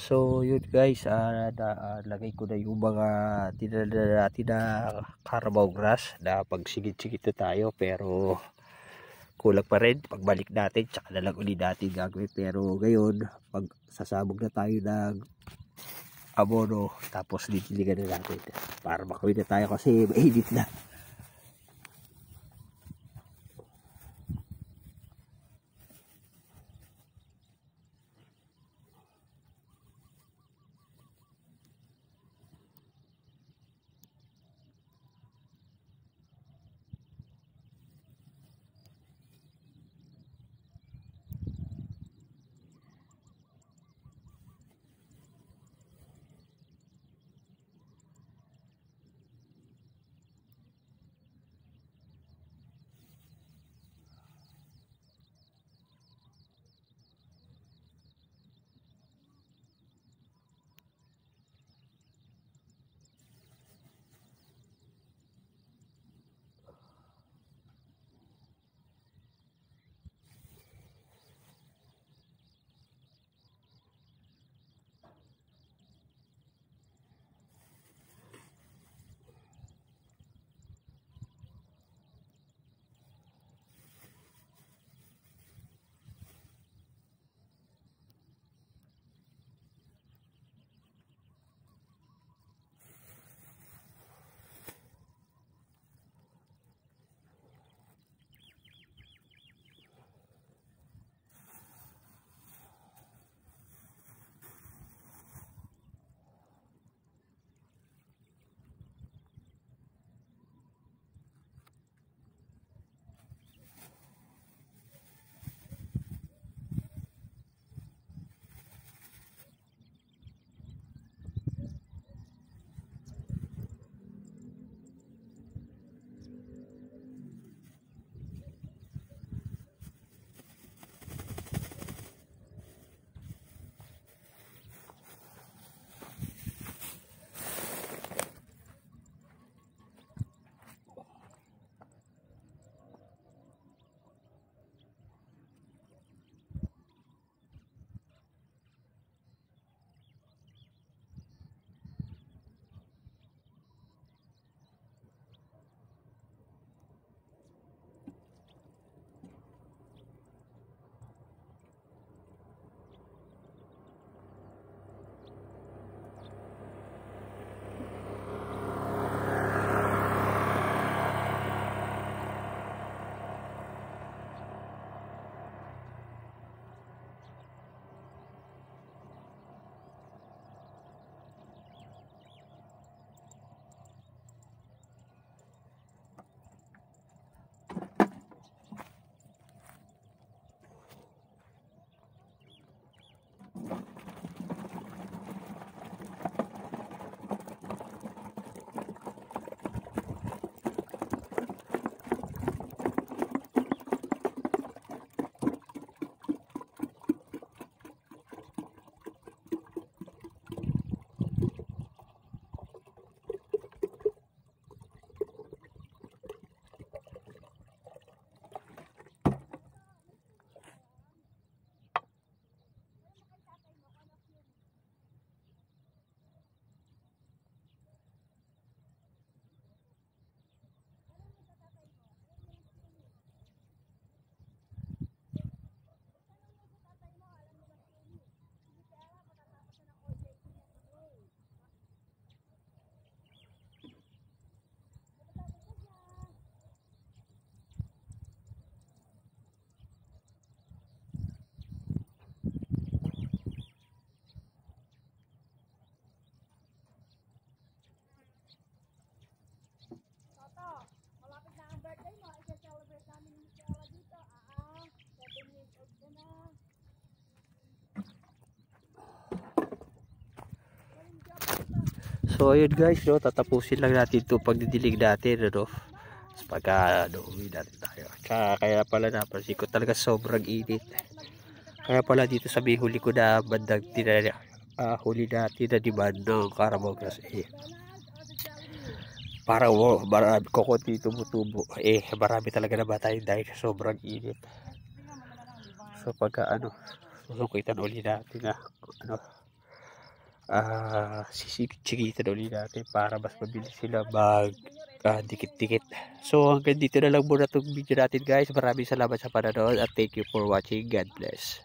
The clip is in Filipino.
So yun guys, lagay ko na yung mga tinala natin na Carabao grass na pagsigit-sigit na tayo, pero kulang pa rin. Pagbalik natin tsaka na lang ulit natin gagawin, pero ngayon pag sasabog na tayo ng abono tapos ditiligan na natin para makawin na tayo kasi mainit na. So ayun guys, no, tatapusin lang natin ito pagdidilig natin, ano, pagka uwi natin tayo. Kaya pala napansin ko talaga sobrang init. Kaya pala dito sa may huli ko na bandang huli natin na demand ng Carabao grass, parang marami ko konti tumutubo, marami talaga na batay dahil sobrang init. So pagka susukitan ulit natin na sisigit-sigitan ulit natin para mas mabilis sila mag dikit-dikit. So hanggang dito na lang muna itong video natin guys. Maraming salamat sa panonood at thank you for watching. God bless.